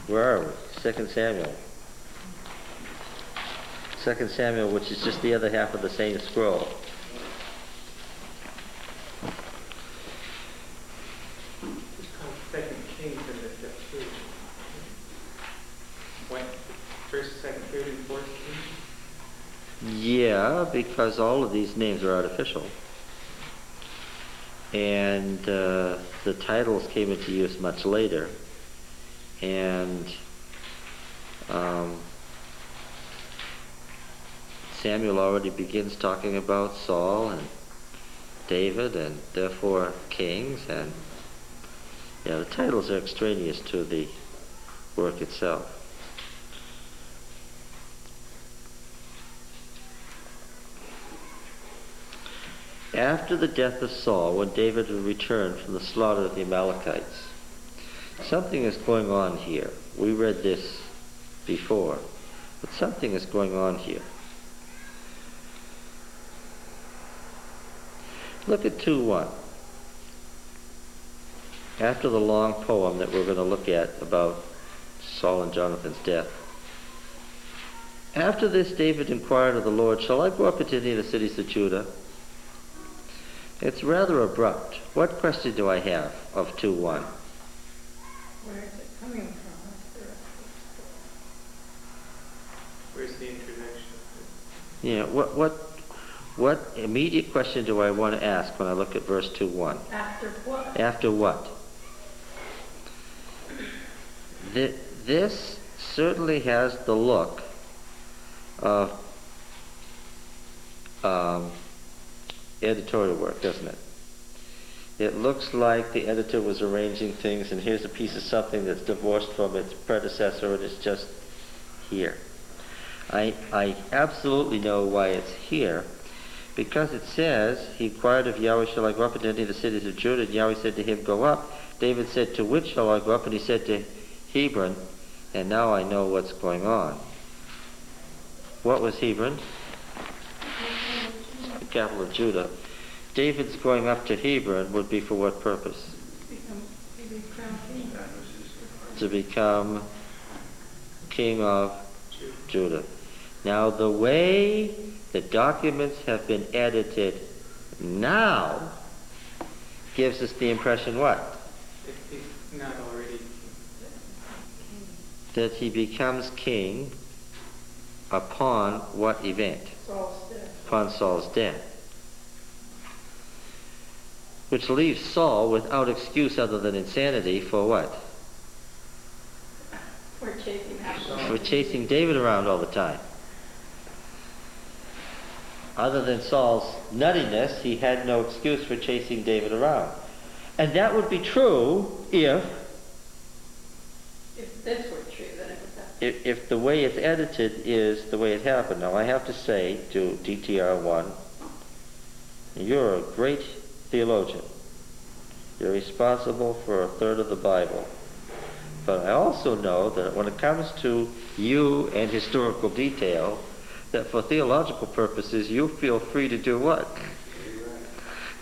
Where are we? 2 Samuel. 2 Samuel, which is just the other half of the same scroll. It's called 2 Kings in the chapter. What? First, second, third, and fourth Kings? Yeah, because all of these names are artificial. And the titles came into use much later. And Samuel already begins talking about Saul and David and therefore kings, and the titles are extraneous to the work itself. After the death of Saul, when David returned from the slaughter of the Amalekites, something is going on here. We read this before, but something is going on here. Look at 2:1. After the long poem that we're going to look at about Saul and Jonathan's death. After this, David inquired of the Lord, "Shall I go up into any of the cities of Judah?" It's rather abrupt. What question do I have of 2:1? Where is it coming from? Where's the introduction? Yeah, what immediate question do I want to ask when I look at verse 2:1? After what? After what? This certainly has the look of editorial work, doesn't it? It looks like the editor was arranging things, and here's a piece of something that's divorced from its predecessor, and it's just here. I absolutely know why it's here, because it says, he inquired of Yahweh, "Shall I go up into any of the cities of Judah?" And Yahweh said to him, "Go up." David said, "To which shall I go up?" And he said, "To Hebron." And now I know what's going on. What was Hebron? The capital of Judah. David's going up to Hebron would be for what purpose? To become king of Judah. Now the way the documents have been edited now gives us the impression what? If he's not already That he becomes king upon what event? Saul's death. Upon Saul's death. Which leaves Saul without excuse other than insanity for what? For chasing after. For chasing David around all the time. Other than Saul's nuttiness, he had no excuse for chasing David around. And that would be true if this were true, then it would happen. if the way it's edited is the way it happened. Now I have to say to DTR1, you're a great theologian. You're responsible for a third of the Bible. But I also know that when it comes to you and historical detail, that for theological purposes you feel free to do what?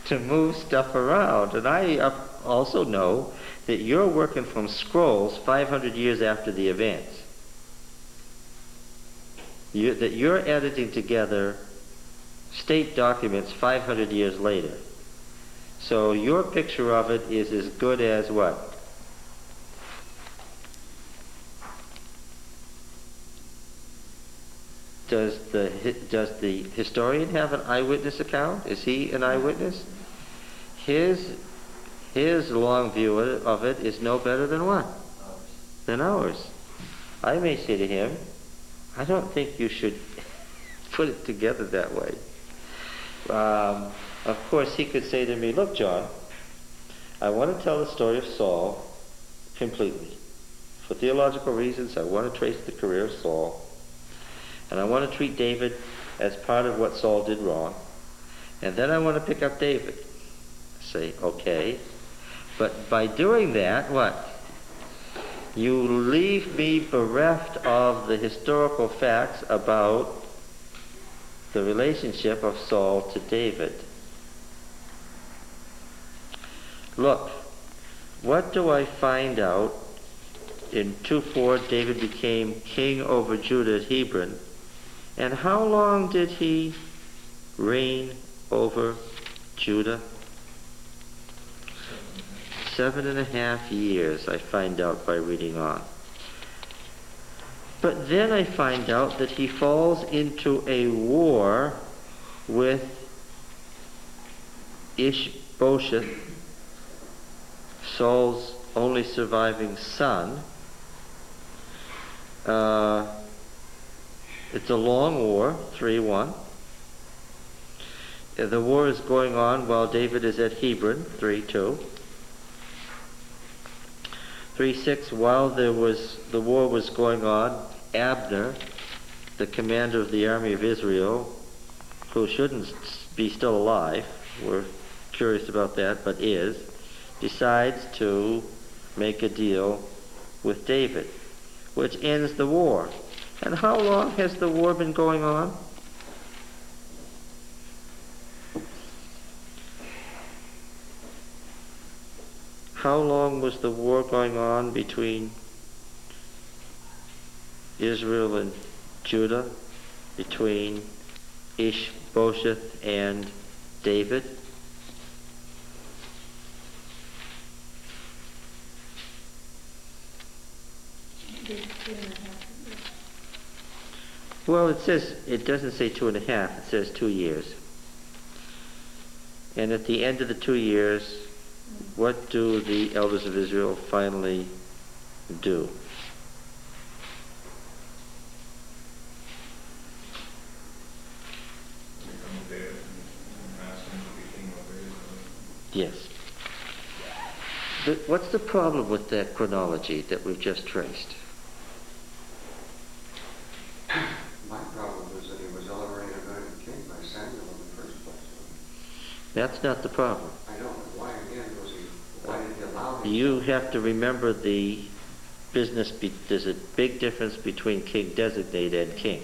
To move stuff around. And I also know that you're working from scrolls 500 years after the events. That you're editing together state documents 500 years later. So your picture of it is as good as what? Does the historian have an eyewitness account? Is he an eyewitness? His long view of it is no better than what? Than ours. I may say to him, I don't think you should put it together that way. Of course, he could say to me, "Look, John, I want to tell the story of Saul completely. For theological reasons, I want to trace the career of Saul. And I want to treat David as part of what Saul did wrong. And then I want to pick up David." I say, okay. But by doing that, what? You leave me bereft of the historical facts about the relationship of Saul to David. Look, what do I find out in 2:4, David became king over Judah at Hebron. And how long did he reign over Judah? 7.5 years, I find out by reading on. But then I find out that he falls into a war with Ishbosheth, Saul's only surviving son. It's a long war, 3:1. The war is going on while David is at Hebron, 3:2. 3:6, while the war was going on, Abner, the commander of the army of Israel, who shouldn't be still alive, we're curious about that, but is, decides to make a deal with David, which ends the war. And how long has the war been going on? How long was the war going on between Israel and Judah, between Ishbosheth and David? Well, it doesn't say 2.5, it says 2 years. And at the end of the 2 years, what do the elders of Israel finally do? Yes. But what's the problem with that chronology that we've just traced? My problem is that he was already anointed king by Samuel in the first place. That's not the problem. I don't know why again why did he allow him? You have to remember the business, there's a big difference between king designate and king.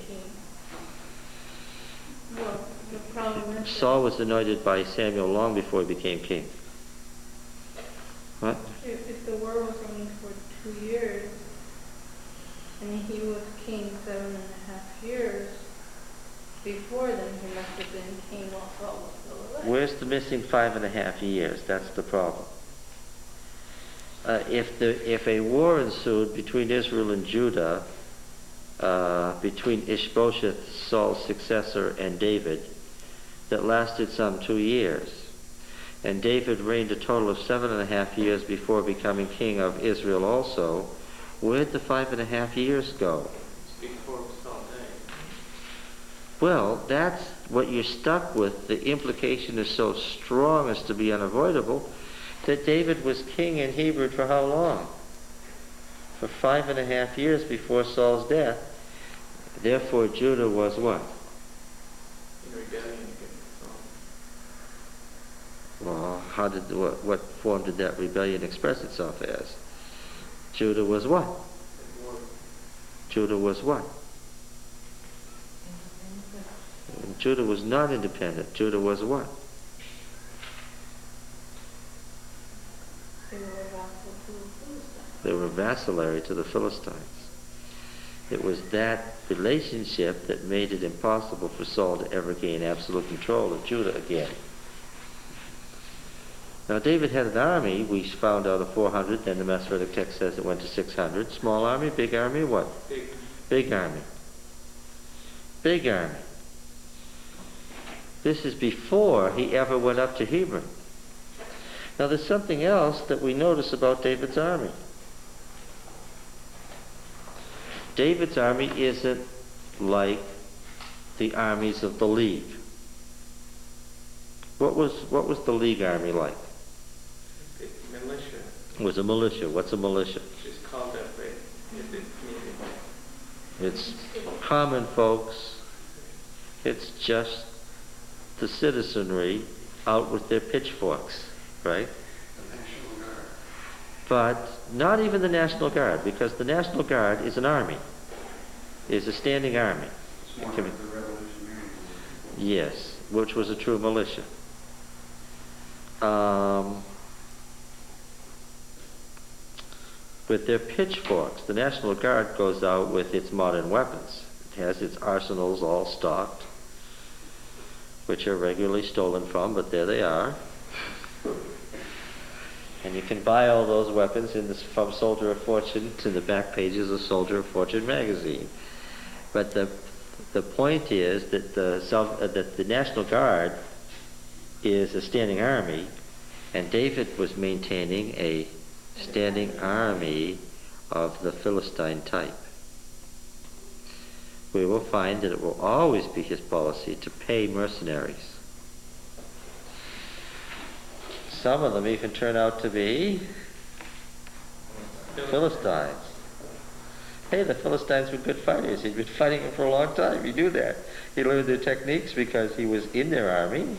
Well, the problem is Saul was anointed by Samuel long before he became king. What? if the war was only for 2 years, and he was king 7.5 years before, then he must have been king while Saul was still alive. Where's the missing 5.5 years? That's the problem. If a war ensued between Israel and Judah, between Ishbosheth, Saul's successor, and David, that lasted some 2 years, and David reigned a total of 7.5 years before becoming king of Israel also, where'd the 5.5 years go? It's before Saul died. Well, that's what you're stuck with. The implication is so strong as to be unavoidable that David was king in Hebron for how long? For 5.5 years before Saul's death. Therefore, Judah was what? In rebellion against Saul. Well, what form did that rebellion express itself as? Judah was what? Judah was what? Judah was not independent. Judah was what? They were vassallary to the Philistines. It was that relationship that made it impossible for Saul to ever gain absolute control of Judah again. Now, David had an army, we found out, of 400, then the Masoretic text says it went to 600. Small army, big army, what? Big. Big army. Big army. This is before he ever went up to Hebron. Now, there's something else that we notice about David's army. David's army isn't like the armies of the League. What was the League army like? Militia. It was a militia. What's a militia? It's called that way in the community. It's common folks. It's just the citizenry out with their pitchforks, right? The National Guard. But not even the National Guard, because the National Guard is an army, is a standing army. It's more like the Revolutionary War. Yes, which was a true militia. with their pitchforks. The National Guard goes out with its modern weapons. It has its arsenals all stocked, which are regularly stolen from, but there they are. And you can buy all those weapons from Soldier of Fortune to the back pages of Soldier of Fortune magazine. But the point is that the National Guard is a standing army, and David was maintaining a standing army of the Philistine type. We will find that it will always be his policy to pay mercenaries. Some of them even turn out to be Philistines. Hey, the Philistines were good fighters. He'd been fighting them for a long time. He knew that. He learned their techniques because he was in their army.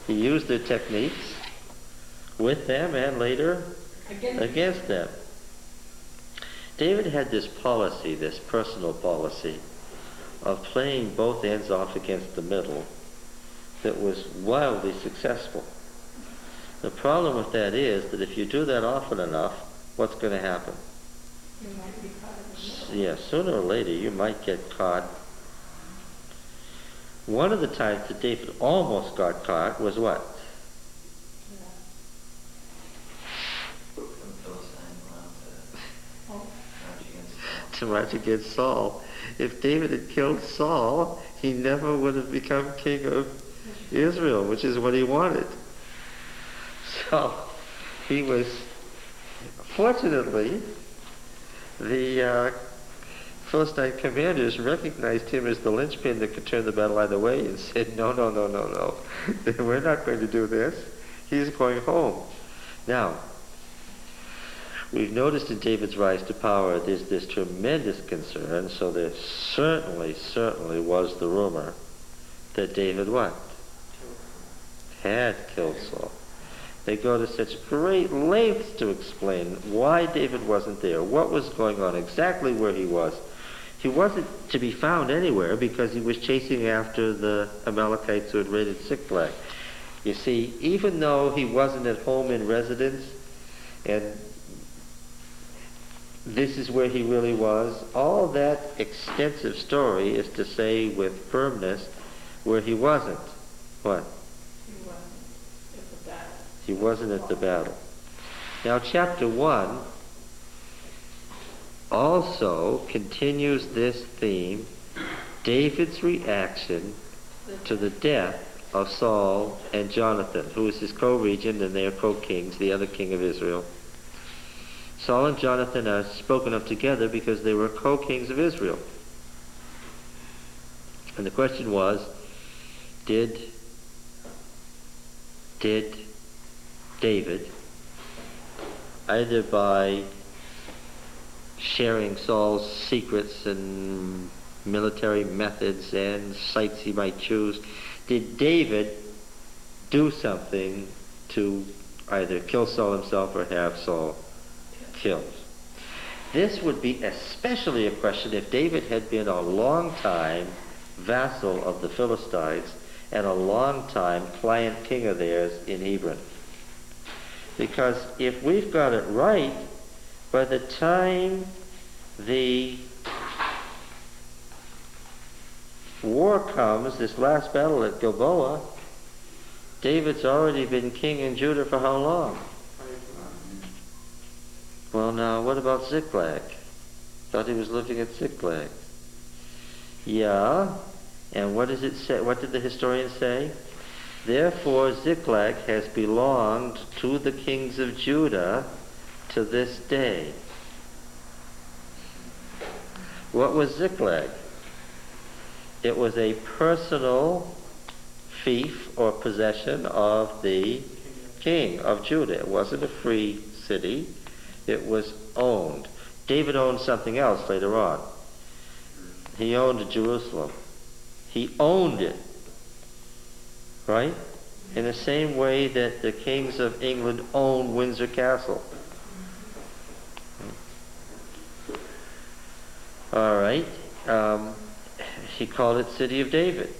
He used their techniques with them and later against them. David had this policy, this personal policy, of playing both ends off against the middle that was wildly successful. The problem with that is that if you do that often enough, what's going to happen? You might be caught in the middle. Yeah, sooner or later you might get caught. One of the times that David almost got caught was what? To march against Saul. If David had killed Saul, he never would have become king of Israel, which is what he wanted. So he was, fortunately, the Philistine commanders recognized him as the linchpin that could turn the battle either way and said, no, we're not going to do this. He's going home. Now, we've noticed in David's rise to power there's this tremendous concern, so there certainly was the rumor that David what? Had killed Saul. They go to such great lengths to explain why David wasn't there, what was going on, exactly where he was. He wasn't to be found anywhere because he was chasing after the Amalekites who had raided Ziklag. You see, even though he wasn't at home in residence, and this is where he really was, all that extensive story is to say with firmness where he wasn't. What? He wasn't at the battle. Now, chapter 1 also continues this theme, David's reaction to the death of Saul and Jonathan, who is his co-regent and they are co-kings, the other king of Israel. Saul and Jonathan are spoken of together because they were co-kings of Israel. And the question was, did David, either by sharing Saul's secrets and military methods and sites he might choose, did David do something to either kill Saul himself or have Saul killed? This would be especially a question if David had been a long-time vassal of the Philistines and a long-time client king of theirs in Hebron. Because if we've got it right, by the time the war comes, this last battle at Gilboa, David's already been king in Judah for how long? Well, now, what about Ziklag? Thought he was living at Ziklag. Yeah, and what does it say? What did the historian say? Therefore, Ziklag has belonged to the kings of Judah to this day. What was Ziklag? It was a personal fief or possession of the king of Judah. It wasn't a free city. It was owned. David owned something else later on. He owned Jerusalem. He owned it. Right? In the same way that the kings of England owned Windsor Castle. All right. He called it City of David.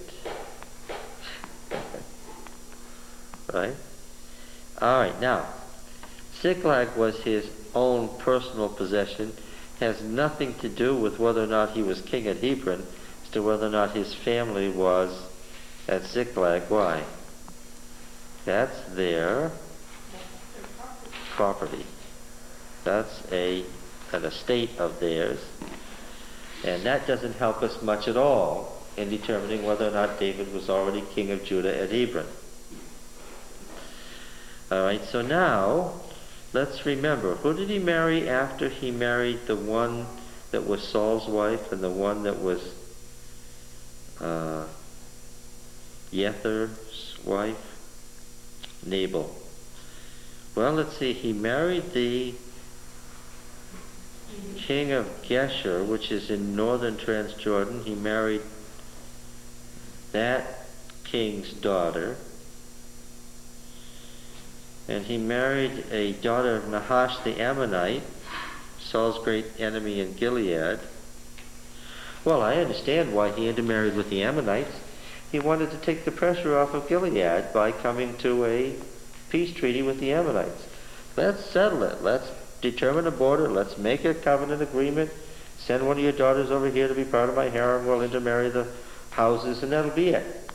Right? All right. Now, Ziklag was his own personal possession, has nothing to do with whether or not he was king at Hebron, as to whether or not his family was at Ziklag. Why? That's their property. That's an estate of theirs. And that doesn't help us much at all in determining whether or not David was already king of Judah at Hebron. All right, so now let's remember, who did he marry after he married the one that was Saul's wife and the one that was Jether's wife? Nabal. Well, let's see, he married the king of Geshur, which is in northern Transjordan. He married that king's daughter. And he married a daughter of Nahash the Ammonite, Saul's great enemy in Gilead. Well, I understand why he intermarried with the Ammonites. He wanted to take the pressure off of Gilead by coming to a peace treaty with the Ammonites. Let's settle it. Let's determine a border. Let's make a covenant agreement. Send one of your daughters over here to be part of my harem. We'll intermarry the houses, and that'll be it.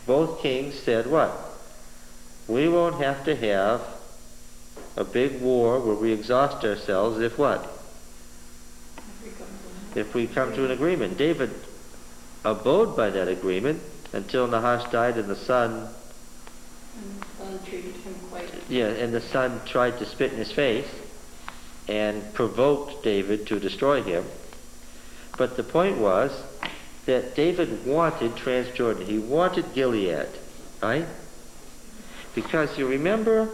Both kings said what? We won't have to have a big war where we exhaust ourselves if what? If we come to an agreement. David abode by that agreement until Nahash died and the son... And the son treated him quite... Yeah, and the son tried to spit in his face and provoked David to destroy him. But the point was that David wanted Transjordan. He wanted Gilead, right? Because you remember,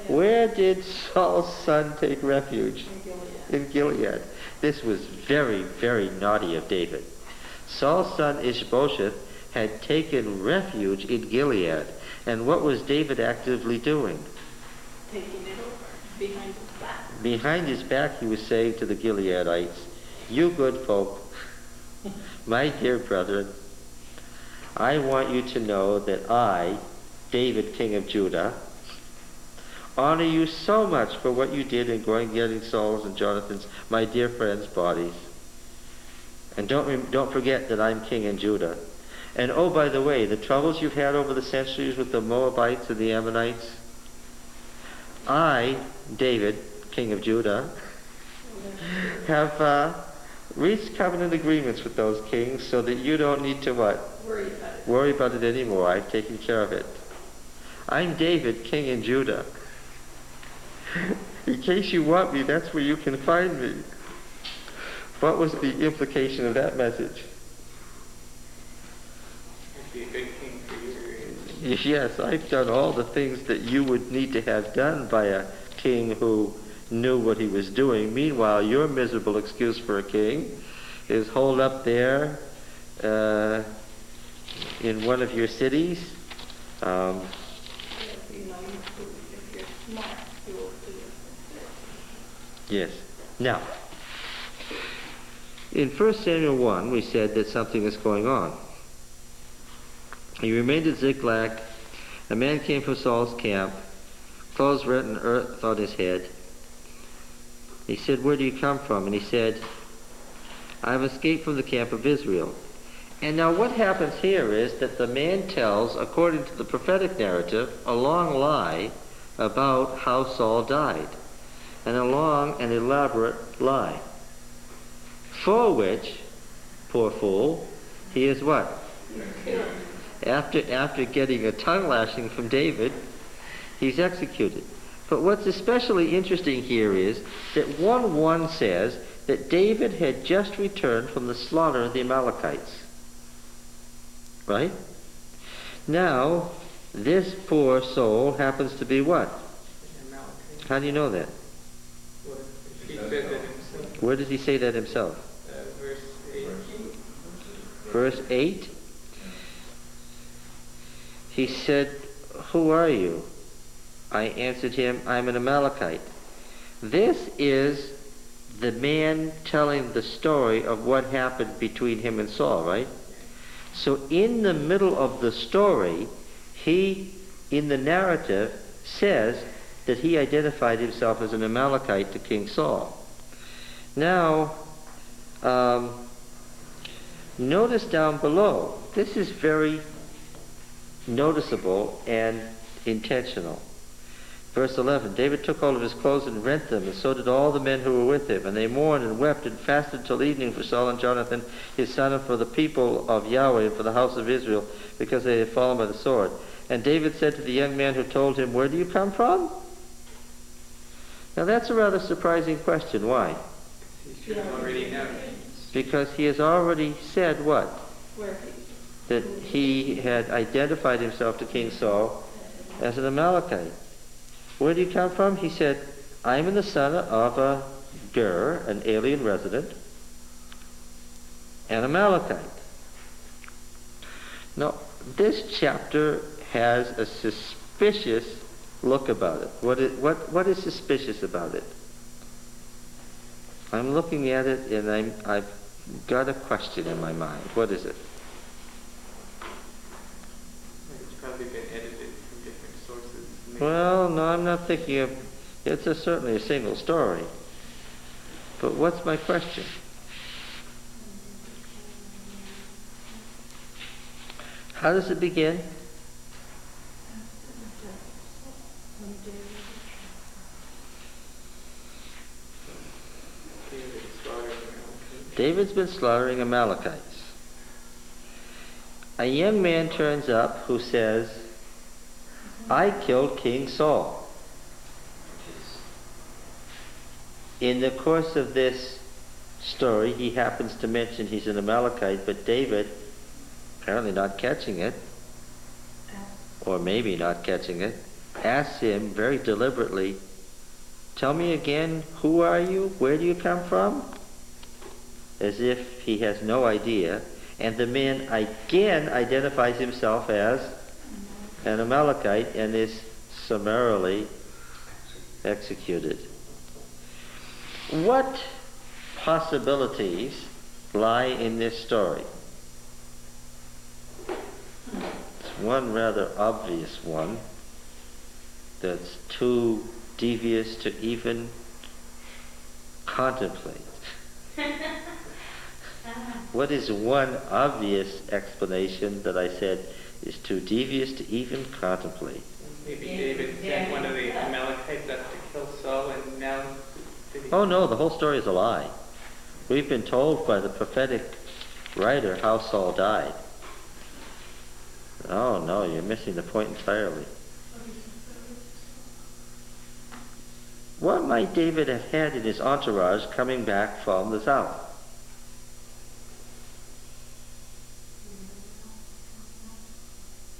where did Saul's son take refuge? In Gilead. This was very, very naughty of David. Saul's son Ishbosheth had taken refuge in Gilead. And what was David actively doing? Taking it over behind his back. Behind his back he was saying to the Gileadites, you good folk, my dear brethren, I want you to know that I, David, king of Judah, honor you so much for what you did in going getting Saul's and Jonathan's, my dear friends' bodies. And don't forget that I'm king in Judah. And oh, by the way, the troubles you've had over the centuries with the Moabites and the Ammonites, I, David, king of Judah, have reached covenant agreements with those kings so that you don't need to what? Worry about it anymore. I've taken care of it. I'm David, king in Judah. In case you want me, that's where you can find me. What was the implication of that message? Be a good king for you. Yes, I've done all the things that you would need to have done by a king who knew what he was doing. Meanwhile, your miserable excuse for a king is holed up there in one of your cities. If you're smart, you will do it. Yes. Now, in 1 Samuel 1, we said that something is going on. He remained at Ziklag. A man came from Saul's camp, clothes rent and earth on his head. He said, where do you come from? And he said, I have escaped from the camp of Israel. And now what happens here is that the man tells, according to the prophetic narrative, a long lie about how Saul died. And a long and elaborate lie. For which, poor fool, he is what? After getting a tongue lashing from David, he's executed. But what's especially interesting here is that 1:1 says that David had just returned from the slaughter of the Amalekites. Right? Now, this poor soul happens to be what? How do you know that? He said that himself. Where does he say that himself? Verse 8. Verse 8? He said, who are you? I answered him, I'm an Amalekite. This is the man telling the story of what happened between him and Saul, right? So in the middle of the story, he, in the narrative, says that he identified himself as an Amalekite to King Saul. Now, notice down below, this is very noticeable and intentional. Verse 11, David took hold of his clothes and rent them, and so did all the men who were with him. And they mourned and wept and fasted till evening for Saul and Jonathan, his son, and for the people of Yahweh and for the house of Israel, because they had fallen by the sword. And David said to the young man who told him, "Where do you come from?" Now that's a rather surprising question. Why? He should have already known. Because he has already said what? Where That he had identified himself to King Saul as an Amalekite. Where do you come from? He said, "I am the son of a Ger, an alien resident, an Amalekite." Now, this chapter has a suspicious look about it. What is suspicious about it? I'm looking at it and I've got a question in my mind. What is it? It's probably been edited from different sources. Well, no, I'm not thinking of... It's certainly a single story. But what's my question? How does it begin? David's been slaughtering Amalekites. A young man turns up who says, "I killed King Saul." In the course of this story, he happens to mention he's an Amalekite, but David, apparently not catching it, or maybe not catching it, asks him very deliberately, "Tell me again, who are you? Where do you come from?" As if he has no idea. And the man again identifies himself as an Amalekite and is summarily executed. What possibilities lie in this story? It's one rather obvious one that's too devious to even contemplate. What is one obvious explanation that I said is too devious to even contemplate? Maybe David sent one of the Amalekites up to kill Saul, and now... Oh no, the whole story is a lie. We've been told by the prophetic writer how Saul died. Oh no, you're missing the point entirely. What might David have had in his entourage coming back from the south?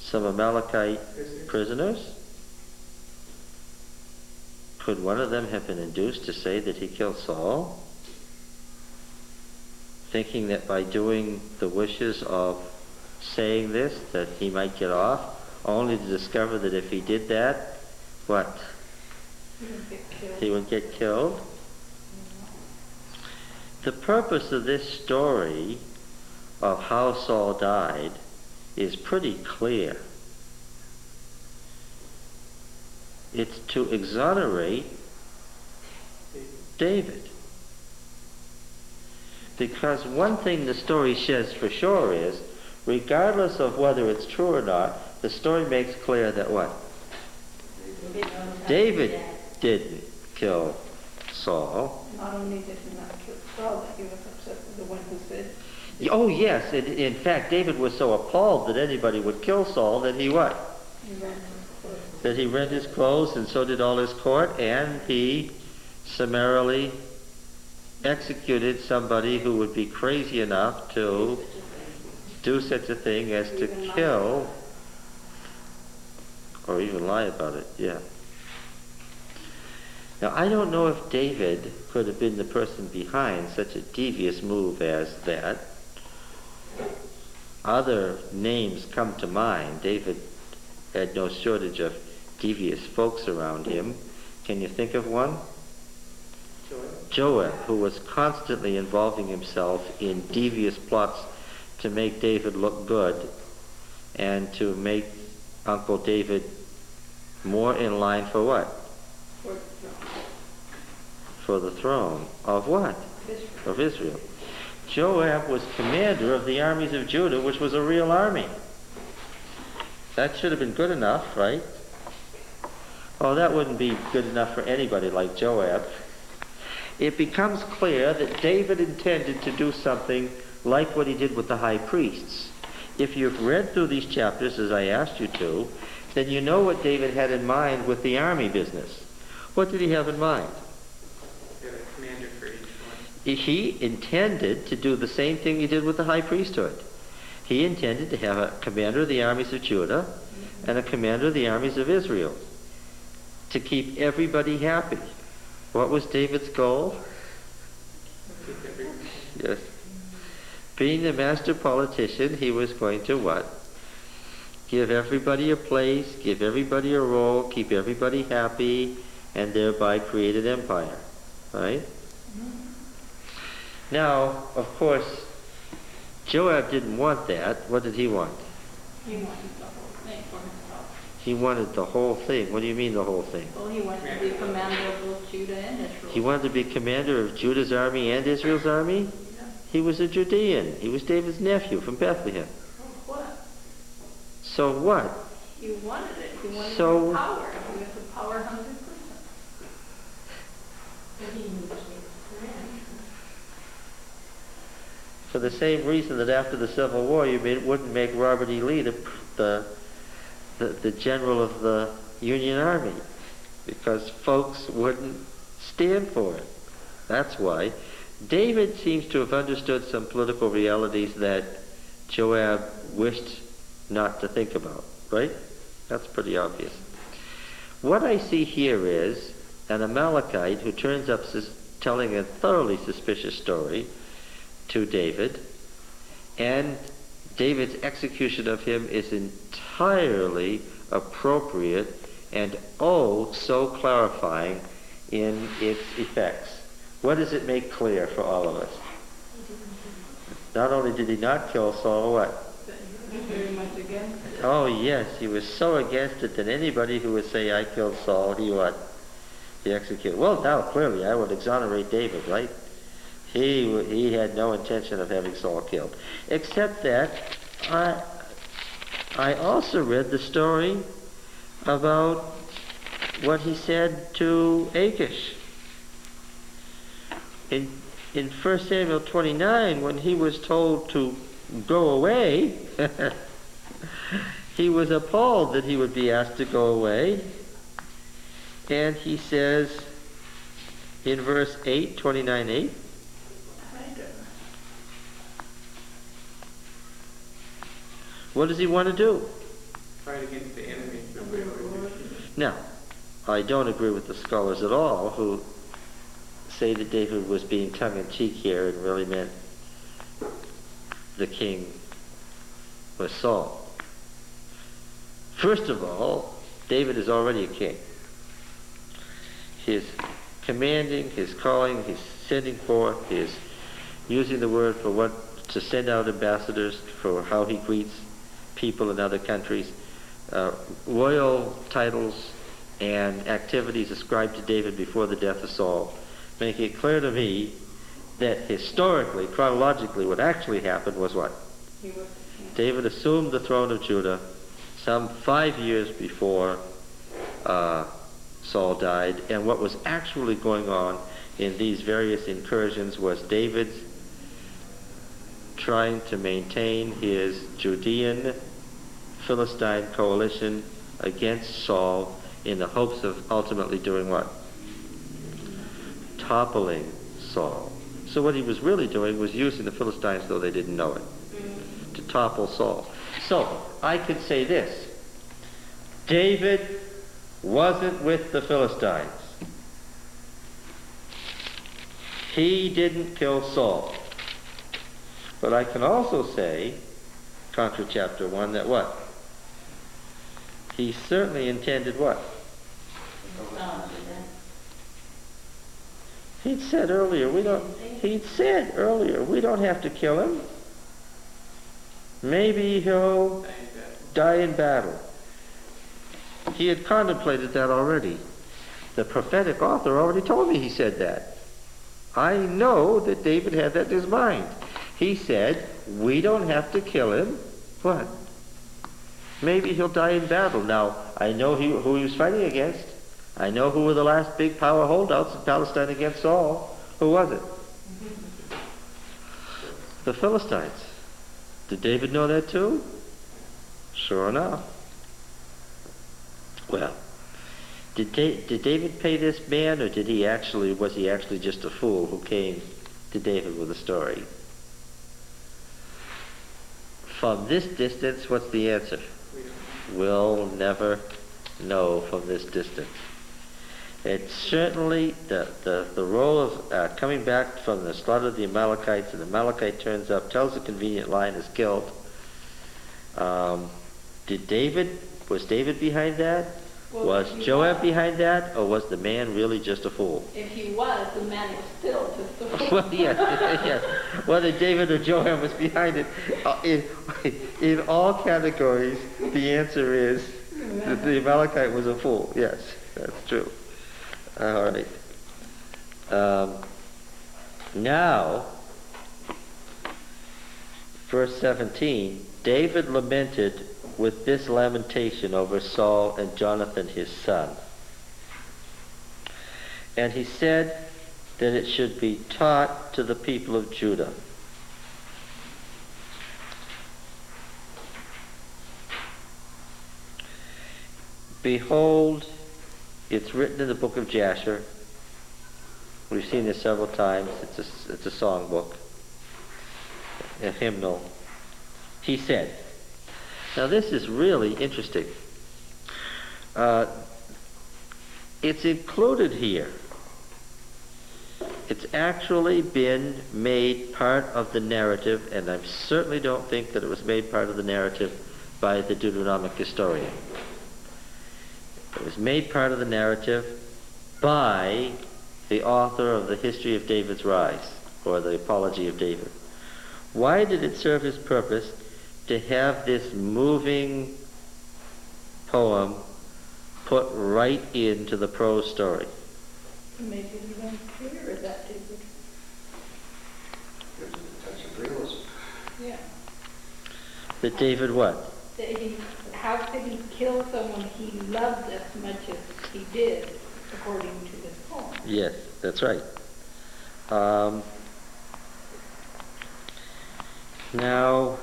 Some Amalekite prisoners? Could one of them have been induced to say that he killed Saul? Thinking that by doing the wishes of saying this, that he might get off, only to discover that if he did that, what? He would get killed. The purpose of this story of how Saul died is pretty clear. It's to exonerate David. Because one thing the story says for sure is, regardless of whether it's true or not, the story makes clear that what? David didn't kill Saul. Not only did he not kill Saul, but he was upset with the one who said... Oh yes, in fact, David was so appalled that anybody would kill Saul that he what? That he rent his clothes, and so did all his court, and he summarily executed somebody who would be crazy enough to do such a thing as to kill, or even lie about it, yeah. Now, I don't know if David could have been the person behind such a devious move as that. Other names come to mind. David had no shortage of devious folks around him. Can you think of one? Joab, who was constantly involving himself in devious plots to make David look good and to make Uncle David more in line for what? for the throne of what? Israel. Of Israel. Joab was commander of the armies of Judah, which was a real army. That should have been good enough, right? Oh, that wouldn't be good enough for anybody like Joab. It becomes clear that David intended to do something like what he did with the high priests. If you've read through these chapters, as I asked you to, then you know what David had in mind with the army business. What did he have in mind? Get a commander for each one. He intended to do the same thing he did with the high priesthood. He intended to have a commander of the armies of Judah and a commander of the armies of Israel to keep everybody happy. What was David's goal? Keep everyone. Yes. Being the master politician, he was going to what? Give everybody a place, give everybody a role, keep everybody happy, and thereby create an empire. Right? Now, of course, Joab didn't want that. What did he want? He wanted the whole thing for himself. He wanted the whole thing. What do you mean the whole thing? Well, he wanted to be commander of both Judah and Israel. He wanted to be commander of Judah's army and Israel's army? Yeah. He was a Judean. He was David's nephew from Bethlehem. What? So what? He wanted it. He wanted So- power. He was a power-hungry person. But he knew For the same reason that after the Civil War you wouldn't make Robert E. Lee the general of the Union Army, because folks wouldn't stand for it. That's why. David seems to have understood some political realities that Joab wished not to think about, right? That's pretty obvious. What I see here is an Amalekite who turns up telling a thoroughly suspicious story to David, and David's execution of him is entirely appropriate and oh so clarifying in its effects. What does it make clear for all of us? Not only did he not kill Saul, what? very much against it. Oh yes, he was so against it that anybody who would say I killed Saul, he what? He executed. Well, now clearly I would exonerate David, right? He had no intention of having Saul killed. Except that I also read the story about what he said to Achish. In 1 Samuel 29, when he was told to go away, he was appalled that he would be asked to go away. And he says in verse 8, 29:8, what does he want to do? Fight against the enemy. Now, I don't agree with the scholars at all who say that David was being tongue-in-cheek here and really meant the king was Saul. First of all, David is already a king. His commanding, his calling, his sending forth, his using the word for what to send out ambassadors for how he greets people in other countries, royal titles and activities ascribed to David before the death of Saul, make it clear to me that historically, chronologically, what actually happened was what? David assumed the throne of Judah some 5 years before Saul died, and what was actually going on in these various incursions was David's trying to maintain his Judean Philistine coalition against Saul in the hopes of ultimately doing what? Toppling Saul. So what he was really doing was using the Philistines, though they didn't know it, to topple Saul. So I could say this: David wasn't with the Philistines. He didn't kill Saul. But I can also say, contra chapter 1, that what? He certainly intended what? He'd said earlier, we don't have to kill him. Maybe he'll die in battle. He had contemplated that already. The prophetic author already told me he said that. I know that David had that in his mind. He said, we don't have to kill him. What? Maybe he'll die in battle. Now, I know who he was fighting against. I know who were the last big power holdouts in Palestine against Saul. Who was it? The Philistines. Did David know that too? Sure enough. Well, did David pay this man, or was he actually just a fool who came to David with a story? From this distance, what's the answer? We'll never know from this distance. It's certainly the role of coming back from the slaughter of the Amalekites, and the Amalekite turns up, tells a convenient lie, and is killed. Was David behind that? Well, Was Joab behind that, or was the man really just a fool? If he was, the man was still just a fool. Well, yes, yes. Whether David or Joab was behind it, in all categories, the answer is that the Amalekite was a fool. Yes, that's true. All right. Now, verse 17, David lamented with this lamentation over Saul and Jonathan his son. And he said that it should be taught to the people of Judah. Behold, it's written in the book of Jasher. We've seen this several times. It's a songbook, a hymnal. He said, now this is really interesting. It's included here. It's actually been made part of the narrative, and I certainly don't think that it was made part of the narrative by the Deuteronomic historian. It was made part of the narrative by the author of the History of David's Rise, or the Apology of David. Why did it serve his purpose to have this moving poem put right into the prose story? To make it even clearer that David. Gives it a touch of realism. Yeah. That David what? How could he kill someone he loved as much as he did, according to this poem? Yes, that's right. Now,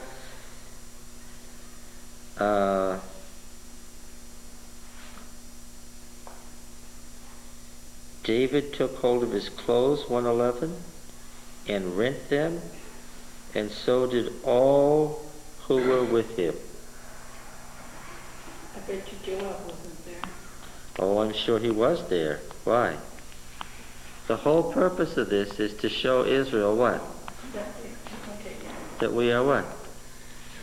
David took hold of his clothes, 111, and rent them, and so did all who were with him. I bet you Joab wasn't there. Oh, I'm sure he was there. Why? The whole purpose of this is to show Israel what? Okay, yeah. That we are what?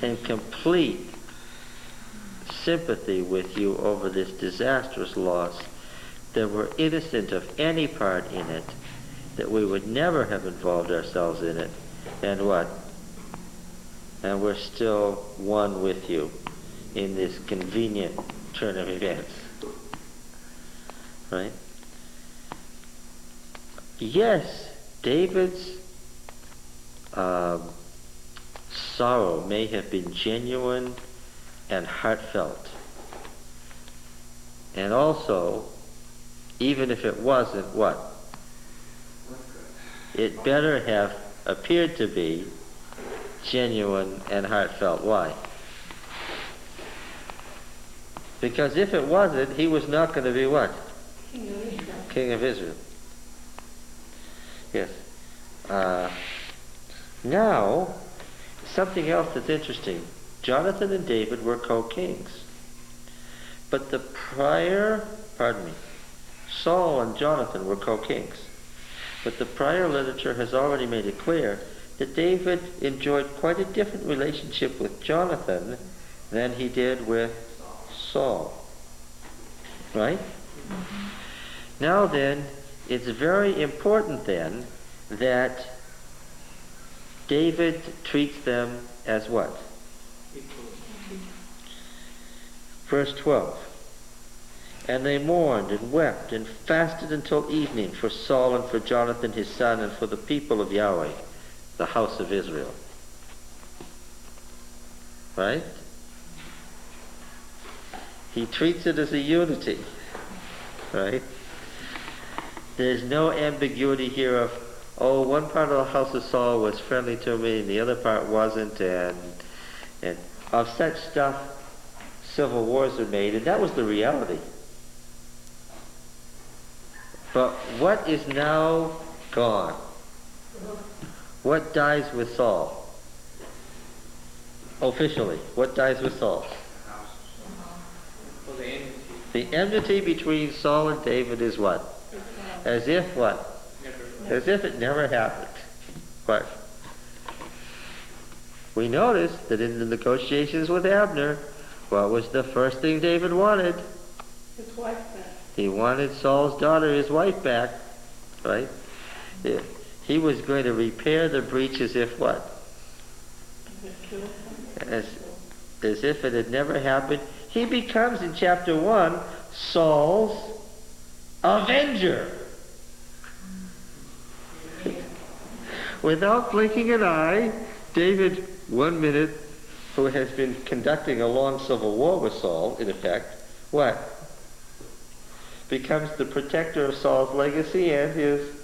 In complete sympathy with you over this disastrous loss, that we're innocent of any part in it, that we would never have involved ourselves in it, and what? And we're still one with you in this convenient turn of events. Right? Yes, David's sorrow may have been genuine and heartfelt. And also, even if it wasn't, what? It better have appeared to be genuine and heartfelt. Why? Because if it wasn't, he was not going to be what? King of Israel. King of Israel. Yes. Now, something else that's interesting. Jonathan and David were co-kings. But Saul and Jonathan were co-kings. But the prior literature has already made it clear that David enjoyed quite a different relationship with Jonathan than he did with Saul. Right? Mm-hmm. Now then, it's very important then that David treats them as what? Verse 12. And they mourned and wept and fasted until evening for Saul and for Jonathan his son and for the people of Yahweh, the house of Israel. Right? He treats it as a unity. Right? There's no ambiguity here of, oh, one part of the house of Saul was friendly to me and the other part wasn't, and of such stuff civil wars are made, and that was the reality. But what is now gone? What dies with Saul? Officially, what dies with Saul? Well, the enmity The enmity between Saul and David is what? As if what? never. As if it never happened. What? We notice that in the negotiations with Abner, what was the first thing David wanted? His wife back. He wanted Saul's daughter, his wife, back. Right? Yeah. He was going to repair the breach as if what? As if it had never happened. He becomes, in chapter 1, Saul's avenger. Without blinking an eye, David, 1 minute, who has been conducting a long civil war with Saul, in effect, what? Becomes the protector of Saul's legacy and his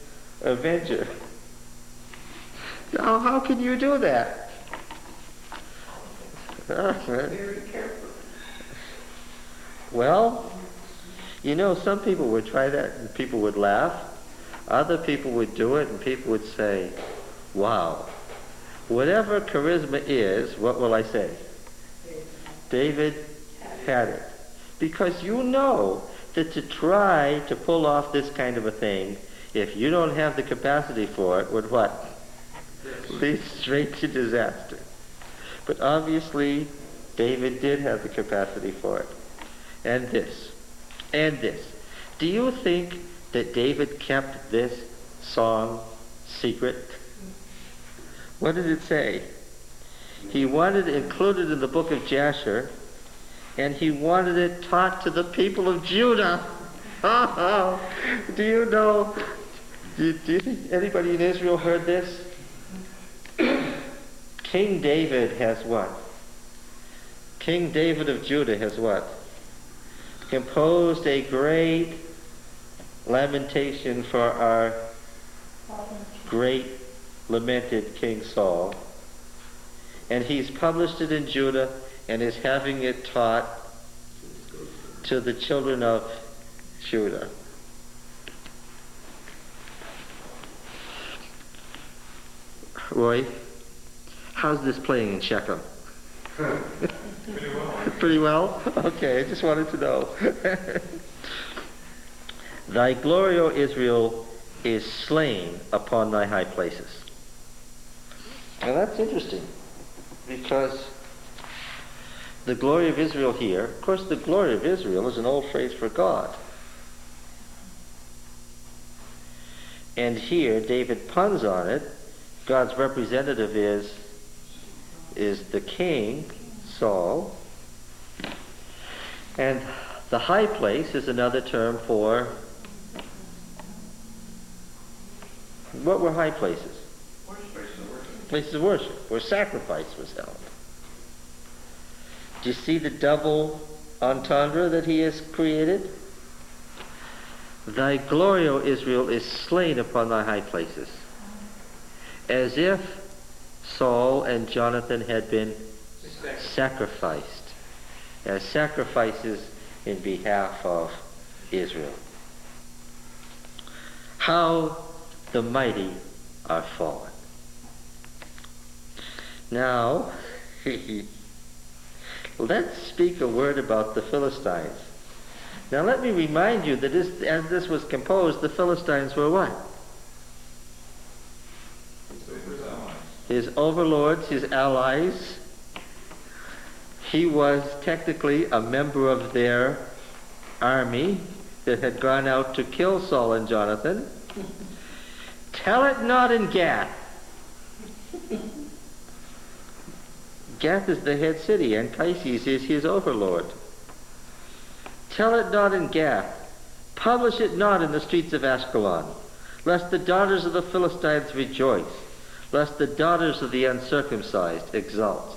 avenger. Now, how can you do that? Very careful. Well, you know, some people would try that and people would laugh. Other people would do it and people would say, wow, whatever charisma is, what will I say? David had it. Because you know that to try to pull off this kind of a thing, if you don't have the capacity for it, would what? Lead straight to disaster. But obviously, David did have the capacity for it. And this. And this. Do you think that David kept this song secret? What did it say? He wanted it included in the book of Jasher, and he wanted it taught to the people of Judah. Oh, do you know, do you think anybody in Israel heard this? King David has what? King David of Judah has what? Composed a great lamentation for our great lamented King Saul. And he's published it in Judah and is having it taught to the children of Judah. Roy, how's this playing in Shechem? Pretty well. Pretty well? Okay, I just wanted to know. Thy glory, O Israel, is slain upon thy high places. Now that's interesting, because the glory of Israel here, of course the glory of Israel is an old phrase for God. And here David puns on it. God's representative is the king, Saul. And the high place is another term for, what were high places? Places of worship, where sacrifice was held. Do you see the double entendre that he has created? Thy glory, O Israel, is slain upon thy high places. As if Saul and Jonathan had been sacrificed as sacrifices in behalf of Israel. How the mighty are fallen. Now, let's speak a word about the Philistines. Now let me remind you that as this was composed, the Philistines were what? His overlords, his allies. He was technically a member of their army that had gone out to kill Saul and Jonathan. Tell it not in Gath. Gath is the head city, and Anchises is his overlord. Tell it not in Gath. Publish it not in the streets of Ashkelon, lest the daughters of the Philistines rejoice, lest the daughters of the uncircumcised exult.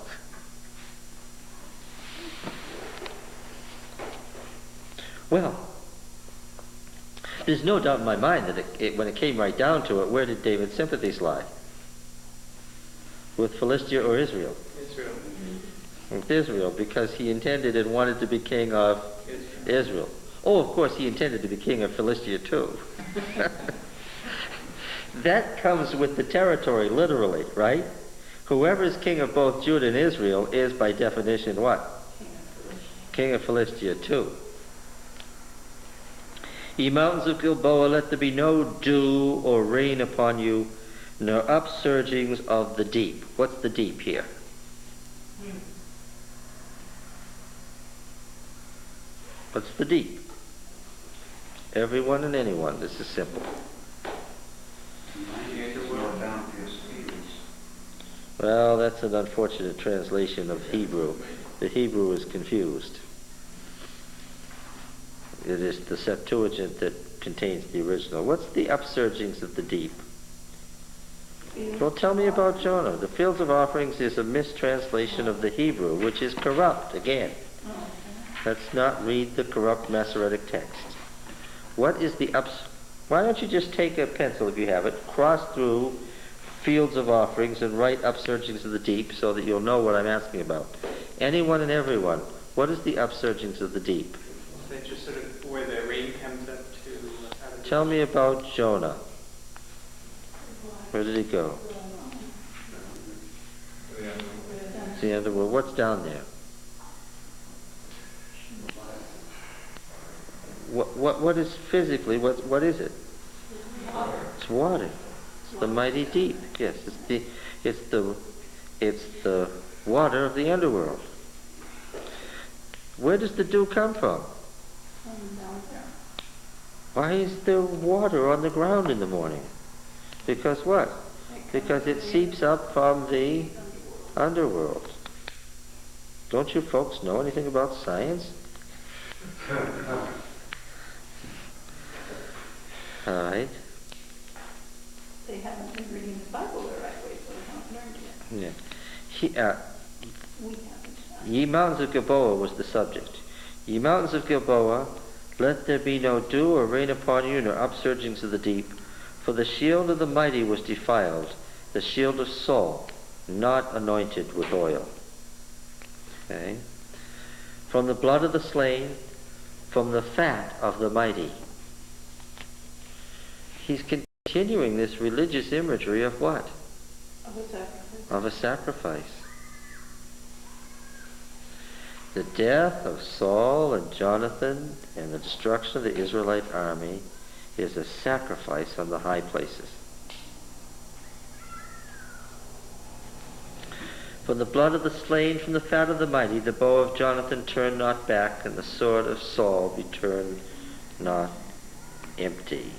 Well, there's no doubt in my mind that when it came right down to it, where did David's sympathies lie? With Philistia or Israel? Israel. With Israel, because he intended and wanted to be king of Israel. Oh, of course, he intended to be king of Philistia too. That comes with the territory, literally, right? Whoever is king of both Judah and Israel is, by definition, what? King of Philistia too. Ye mountains of Gilboa, let there be no dew or rain upon you, nor upsurgings of the deep. What's the deep here? What's the deep? Everyone and anyone. This is simple. Well, that's an unfortunate translation of Hebrew. The Hebrew is confused. It is the Septuagint that contains the original. What's the upsurgings of the deep? Well, tell me about Jonah. The fields of offerings is a mistranslation of the Hebrew, which is corrupt, again. Let's not read the corrupt Masoretic text. What is the Why don't you just take a pencil, if you have it, cross through fields of offerings and write upsurgings of the deep so that you'll know what I'm asking about. Anyone and everyone, what is the upsurgings of the deep? So just sort of where the rain comes up to... Tell me about Jonah. Where did he go? The underworld. What's down there? What is physically, what is it? It's water. It's the mighty deep. Yes, it's the water of the underworld. Where does the dew come from? Why is there water on the ground in the morning? Because what? Because it seeps up from the underworld. Don't you folks know anything about science? All right. They haven't been reading the Bible the right way, so they haven't learned yet. Yeah. We haven't. Ye mountains of Gilboa was the subject. Ye mountains of Gilboa, let there be no dew or rain upon you, nor upsurgings of the deep. For the shield of the mighty was defiled, the shield of Saul, not anointed with oil. Okay. From the blood of the slain, from the fat of the mighty. He's continuing this religious imagery of what? Of a sacrifice. Of a sacrifice. The death of Saul and Jonathan and the destruction of the Israelite army is a sacrifice on the high places. From the blood of the slain, from the fat of the mighty, the bow of Jonathan turn not back, and the sword of Saul return not empty.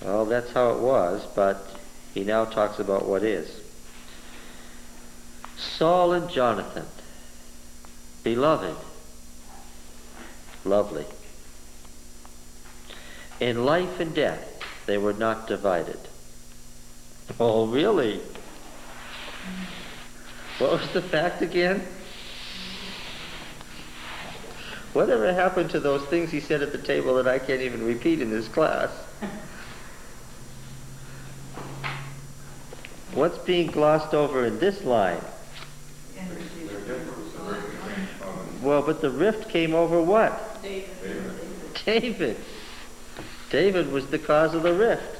Well, that's how it was, but he now talks about what is. Saul and Jonathan, beloved, lovely. In life and death, they were not divided. Oh, really? What was the fact again? Whatever happened to those things he said at the table that I can't even repeat in this class? What's being glossed over in this line? Well, but the rift came over what? David. David was the cause of the rift.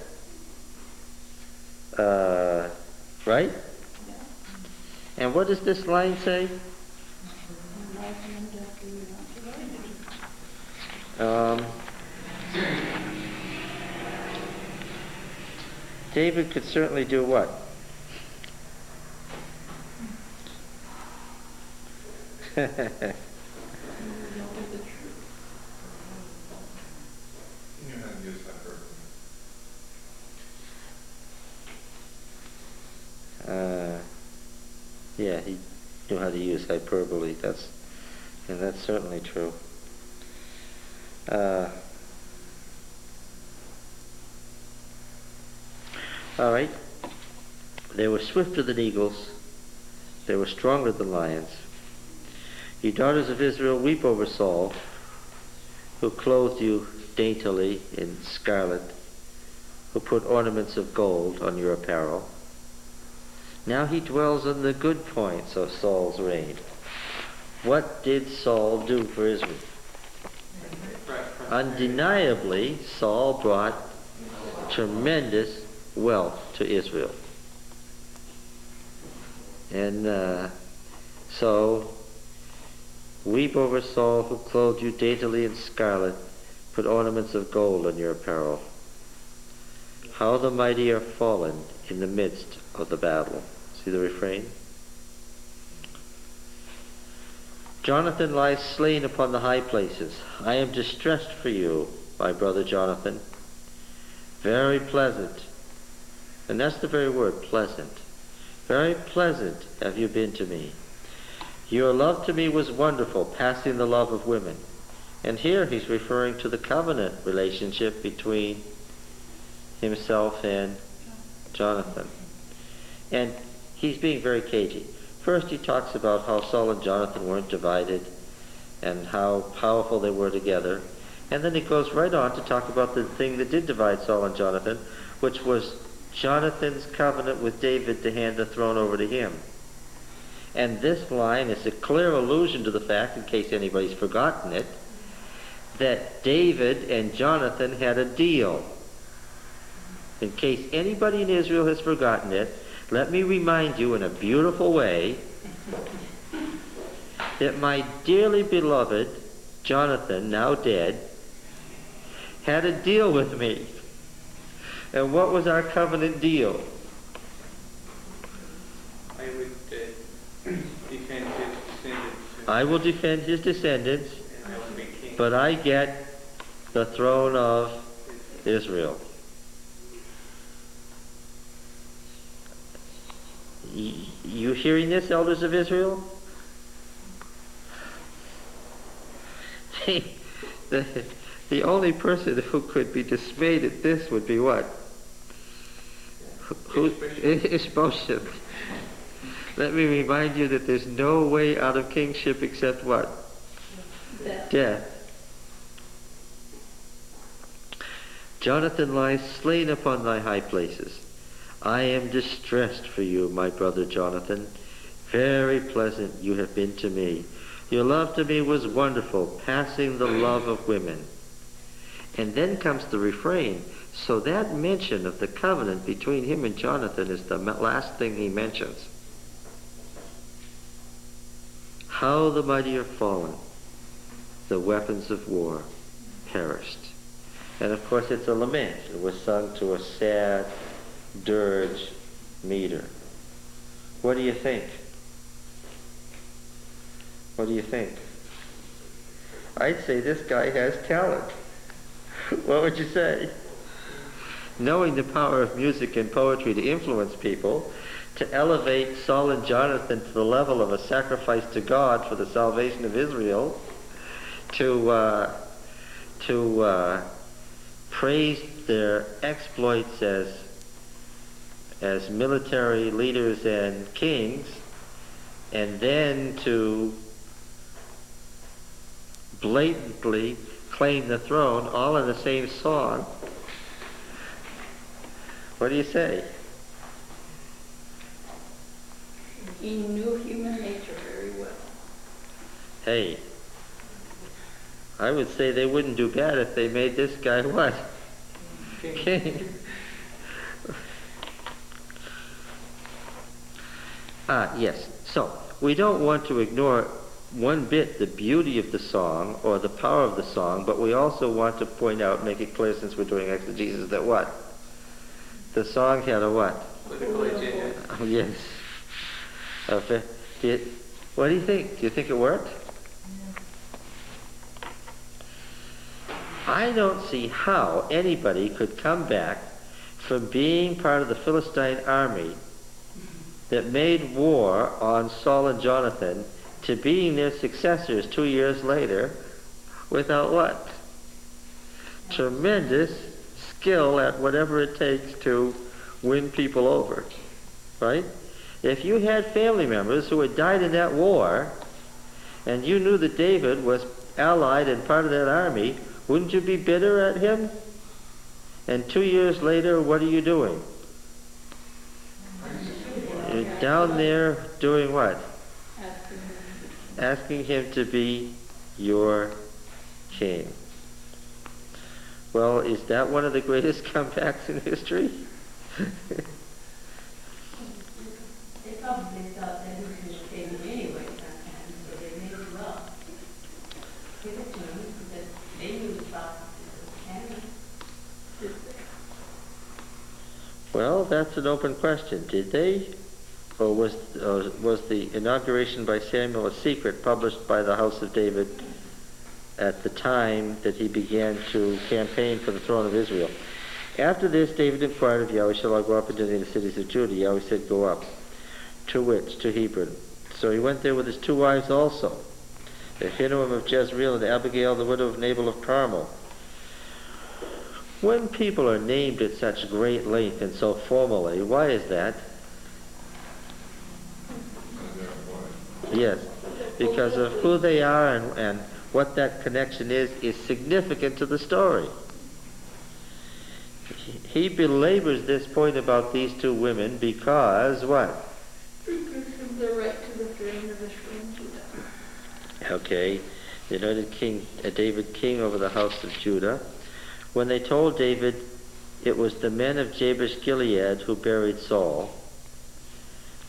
Right? And what does this line say? David could certainly do what? Yeah, he knew how to use hyperbole. That's certainly true. Uh, all right. They were swifter than eagles. They were stronger than lions. You daughters of Israel, weep over Saul, who clothed you daintily in scarlet, who put ornaments of gold on your apparel. Now he dwells on the good points of Saul's reign. What did Saul do for Israel? Undeniably, Saul brought tremendous wealth to Israel. And so, weep over Saul, who clothed you daintily in scarlet, put ornaments of gold on your apparel. How the mighty are fallen in the midst of the battle. See the refrain? Jonathan lies slain upon the high places. I am distressed for you, my brother Jonathan. Very pleasant. And that's the very word, pleasant. Very pleasant have you been to me. Your love to me was wonderful, passing the love of women. And here he's referring to the covenant relationship between himself and Jonathan. And he's being very cagey. First he talks about how Saul and Jonathan weren't divided and how powerful they were together. And then he goes right on to talk about the thing that did divide Saul and Jonathan, which was Jonathan's covenant with David to hand the throne over to him. And this line is a clear allusion to the fact, in case anybody's forgotten it, that David and Jonathan had a deal. In case anybody in Israel has forgotten it, let me remind you in a beautiful way that my dearly beloved Jonathan, now dead, had a deal with me. And what was our covenant deal? I would defend his descendants. I will defend his descendants, And I will be king. but I get the throne of Israel. You hearing this, elders of Israel? The only person who could be dismayed at this would be what? Ishbosheth. Let me remind you that there's no way out of kingship except what? Death. Jonathan lies slain upon thy high places. I am distressed for you, my brother Jonathan. Very pleasant you have been to me. Your love to me was wonderful, passing the love of women. And then comes the refrain. So that mention of the covenant between him and Jonathan is the last thing he mentions. How the mighty are fallen, the weapons of war perished. And of course it's a lament. It was sung to a sad dirge meter. What do you think? What do you think? I'd say this guy has talent. What would you say? Knowing the power of music and poetry to influence people, to elevate Saul and Jonathan to the level of a sacrifice to God for the salvation of Israel, to praise their exploits as military leaders and kings, and then to blatantly claim the throne, all in the same song. What do you say? He knew human nature very well. Hey, I would say they wouldn't do bad if they made this guy what? King. Yes. So, we don't want to ignore one bit the beauty of the song or the power of the song, but we also want to point out, make it clear since we're doing exegesis, that what? The song had a what? Political agenda. Oh, yes. What do you think? Do you think it worked? I don't see how anybody could come back from being part of the Philistine army that made war on Saul and Jonathan to being their successors 2 years later without what? tremendous skill at whatever it takes to win people over, right? If you had family members who had died in that war, and you knew that David was allied and part of that army, wouldn't you be bitter at him? And 2 years later, what are you doing? You're down there doing what? Asking him to be your king. Well, is that one of the greatest comebacks in history? They probably thought that he was going to save him anyway sometimes, so they made it well. Give it to him because they knew the prophet was coming. Well, that's an open question. Did they? Or was the inauguration by Samuel a secret published by the house of David at the time that he began to campaign for the throne of Israel? After this, David inquired of Yahweh, shall I go up into the cities of Judah? Yahweh said, go up. To which? To Hebron. So he went there with his 2 wives also, Ahinoam of Jezreel and Abigail, the widow of Nabal of Carmel. When people are named at such great length and so formally, why is that? Yes, because of who they are and what that connection is significant to the story. He belabors this point about these 2 women because what? It gives him the right to the throne of Israel and Judah. Okay, they anointed David king over the house of Judah. When they told David it was the men of Jabesh Gilead who buried Saul,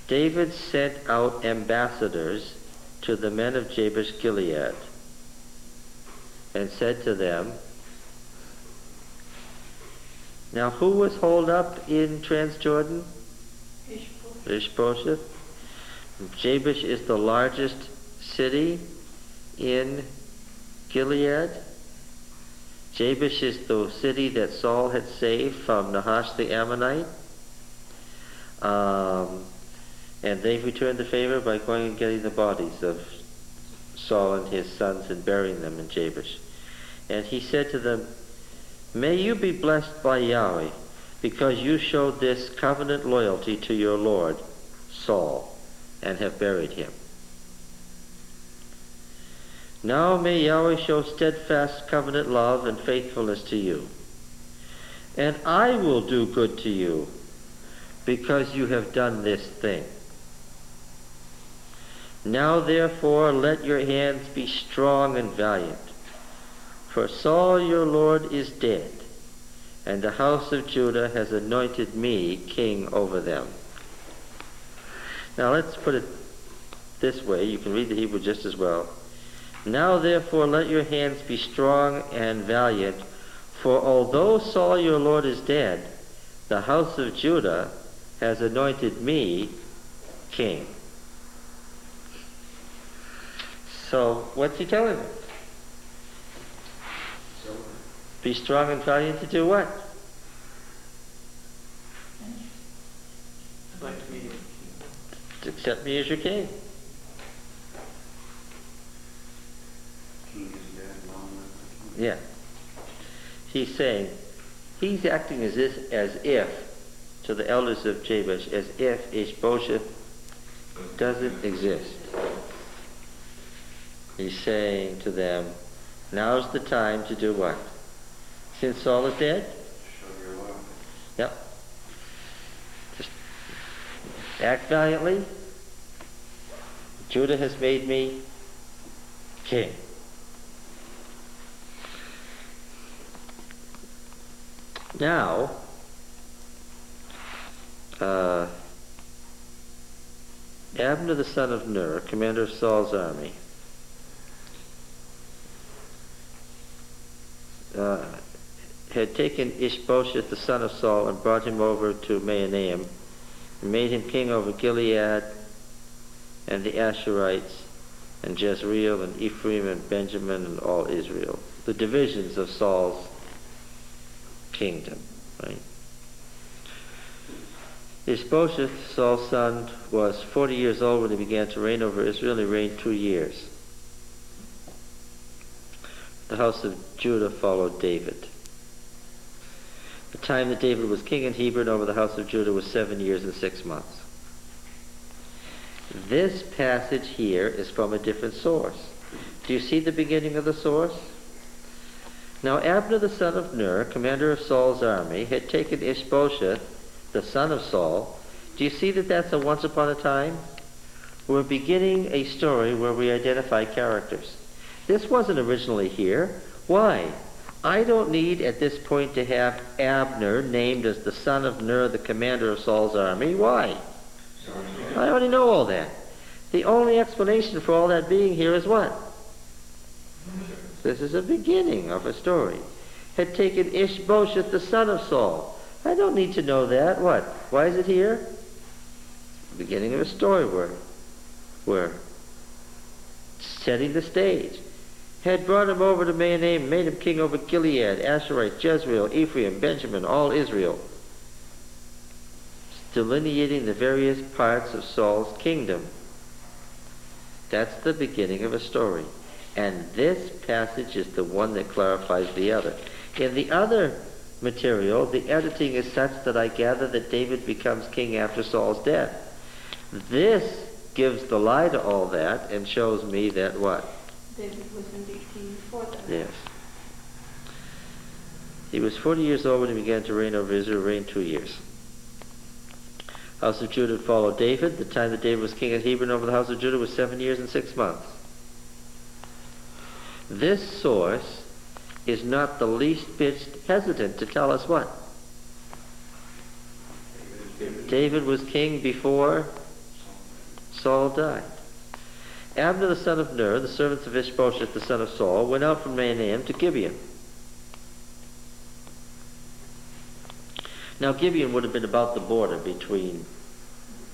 David sent out ambassadors to the men of Jabesh Gilead and said to them, now who was holed up in Transjordan? Ishbosheth. Jabesh is the largest city in Gilead. Jabesh is the city that Saul had saved from Nahash the Ammonite. And they've returned the favor by going and getting the bodies of Saul and his sons and burying them in Jabesh. And he said to them, may you be blessed by Yahweh, because you showed this covenant loyalty to your Lord, Saul, and have buried him. Now may Yahweh show steadfast covenant love and faithfulness to you. And I will do good to you, because you have done this thing. Now therefore let your hands be strong and valiant. For Saul your Lord is dead, and the house of Judah has anointed me king over them. Now let's put it this way. You can read the Hebrew just as well. Now therefore let your hands be strong and valiant, for although Saul your Lord is dead, the house of Judah has anointed me king. So what's he telling them? Be strong and valiant to do what? Like me. To accept me as your king. King is dead, long live the king. Yeah. He's saying, he's acting as if, to the elders of Jabesh, as if Ishbosheth doesn't exist. He's saying to them, now's the time to do what? Since Saul is dead? Show your love. Yep. Just act valiantly. Judah has made me king. Now, Abner the son of Ner, commander of Saul's army, had taken Ishbosheth the son of Saul and brought him over to Mahanaim and made him king over Gilead and the Asherites and Jezreel and Ephraim and Benjamin and all Israel. The divisions of Saul's kingdom, right? Ishbosheth, Saul's son, was 40 years old when he began to reign over Israel. He reigned 2 years. The house of Judah followed David. time that David was king in Hebron over the house of Judah was 7 years and 6 months. This passage here is from a different source. Do you see the beginning of the source? Now Abner the son of Ner, commander of Saul's army, had taken Ishbosheth, the son of Saul. Do you see that that's a once upon a time? We're beginning a story where we identify characters. This wasn't originally here. Why? I don't need at this point to have Abner named as the son of Ner, the commander of Saul's army. Why? I already know all that. The only explanation for all that being here is what? This is a beginning of a story. Had taken Ishbosheth, the son of Saul. I don't need to know that. What? Why is it here? Beginning of a story where we're setting the stage. Had brought him over to Mahanaim, made him king over Gilead, Asherite, Jezreel, Ephraim, Benjamin, all Israel, delineating the various parts of Saul's kingdom. That's the beginning of a story. And this passage is the one that clarifies the other. In the other material, the editing is such that I gather that David becomes king after Saul's death. This gives the lie to all that and shows me that what? David was indeed king before that. Yes. He was 40 years old when he began to reign over Israel, reigned 2 years. House of Judah followed David. The time that David was king at Hebron over the house of Judah was 7 years and 6 months. This source is not the least bit hesitant to tell us what? David was king before Saul died. Abner the son of Ner, the servants of Ishbosheth the son of Saul, went out from Mahanaim to Gibeon. Now Gibeon would have been about the border between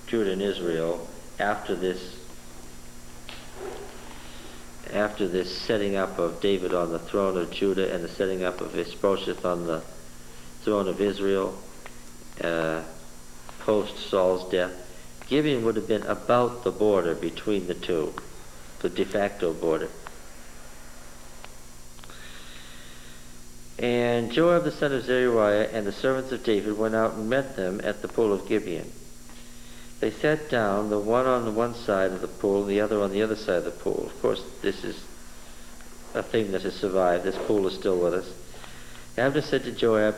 Judah and Israel after this setting up of David on the throne of Judah and the setting up of Ishbosheth on the throne of Israel post Saul's death. Gibeon would have been about the border between the two, the de facto border. And Joab the son of Zeruiah and the servants of David went out and met them at the pool of Gibeon. They sat down, the one on the one side of the pool, and the other on the other side of the pool. Of course, this is a thing that has survived. This pool is still with us. Abner said to Joab,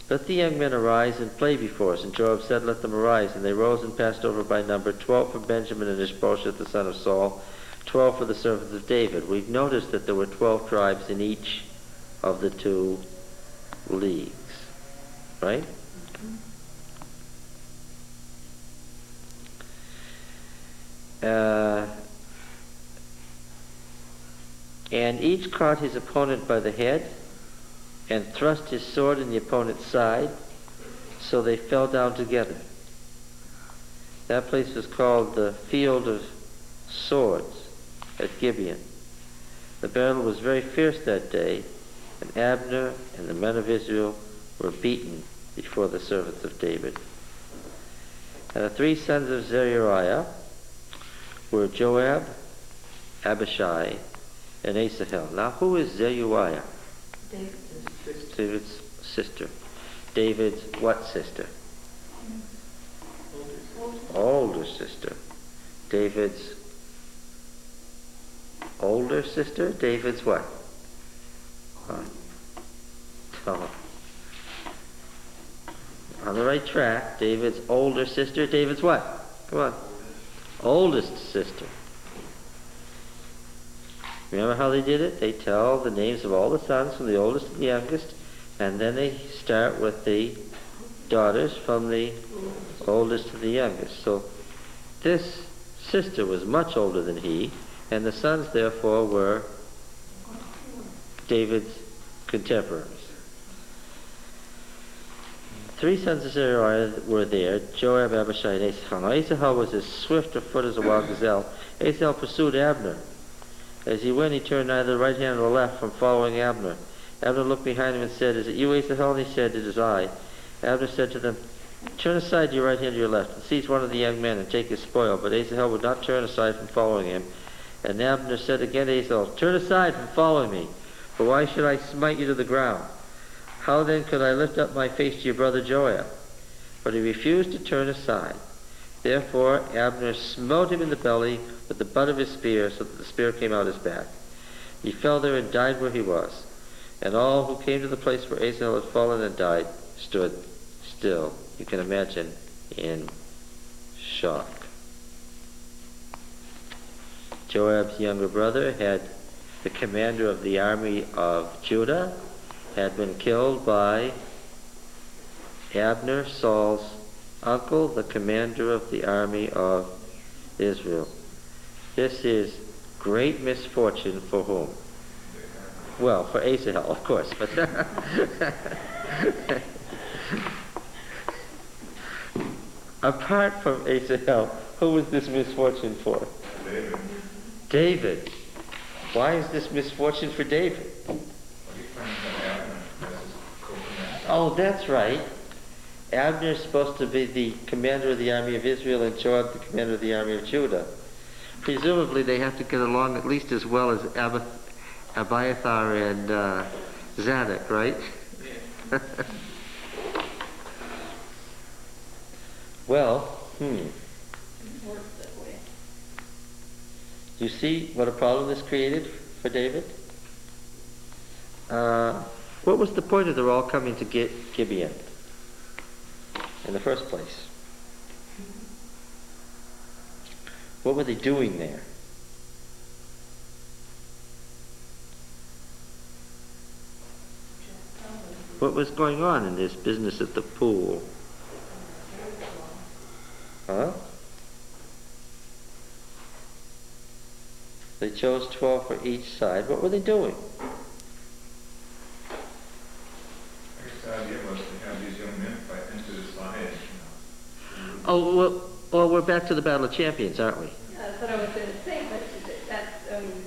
"Let the young men arise and play before us." And Joab said, "Let them arise." And they rose and passed over by number, 12 for Benjamin and Ishbosheth the son of Saul, 12 for the servants of David. We've noticed that there were 12 tribes in each of the two leagues, right? And each caught his opponent by the head and thrust his sword in the opponent's side, so they fell down together. That place was called the Field of Swords at Gibeon. The battle was very fierce that day, and Abner and the men of Israel were beaten before the servants of David. And the 3 sons of Zeruiah were Joab, Abishai, and Asahel. Now, who is Zeruiah? David's sister. David's what sister? Older sister. David's older sister? David's what? Oh. On the right track. David's older sister. David's what? Come on. Oldest sister. Remember how they did it? They tell the names of all the sons from the oldest to the youngest, and then they start with the daughters from the oldest to the youngest. So this sister was much older than he, and the sons therefore were David's contemporaries. 3 sons of Zeruiah were there, Joab, Abishai, and Asahel. Now Asahel was as swift of foot as a wild gazelle. Asahel pursued Abner. As he went, he turned neither the right hand nor the left from following Abner. Abner looked behind him and said, "Is it you, Asahel?" And he said, "It is I." Abner said to them, "Turn aside to your right hand or your left, and seize one of the young men and take his spoil." But Asahel would not turn aside from following him. And Abner said again to Asahel, "Turn aside from following me, for why should I smite you to the ground? How then could I lift up my face to your brother Joab? But he refused to turn aside. Therefore Abner smote him in the belly with the butt of his spear, so that the spear came out his back. He fell there and died where he was. And all who came to the place where Asahel had fallen and died stood still. You can imagine, in shock. Joab's younger brother, had the commander of the army of Judah, had been killed by Abner, Saul's uncle, the commander of the army of Israel. This is great misfortune for whom? Well, for Asahel, of course, but apart from Asahel, who was this misfortune for? David. David. Why is this misfortune for David? Well, he claims that Abner as his co-commander. Oh, that's right. Abner is supposed to be the commander of the army of Israel and Joab the commander of the army of Judah. Presumably they have to get along at least as well as Abiathar and Zadok, right? Yeah. Well, It works that way. you see what a problem this created for David? What was the point of their all coming to Gibeon in the first place? What were they doing there? What was going on in this business at the pool? Huh? They chose 12 for each side. What were they doing? I guess the idea was to have these young men fight into the side, Oh, well, we're back to the Battle of Champions, aren't we? That's what I was going to say, but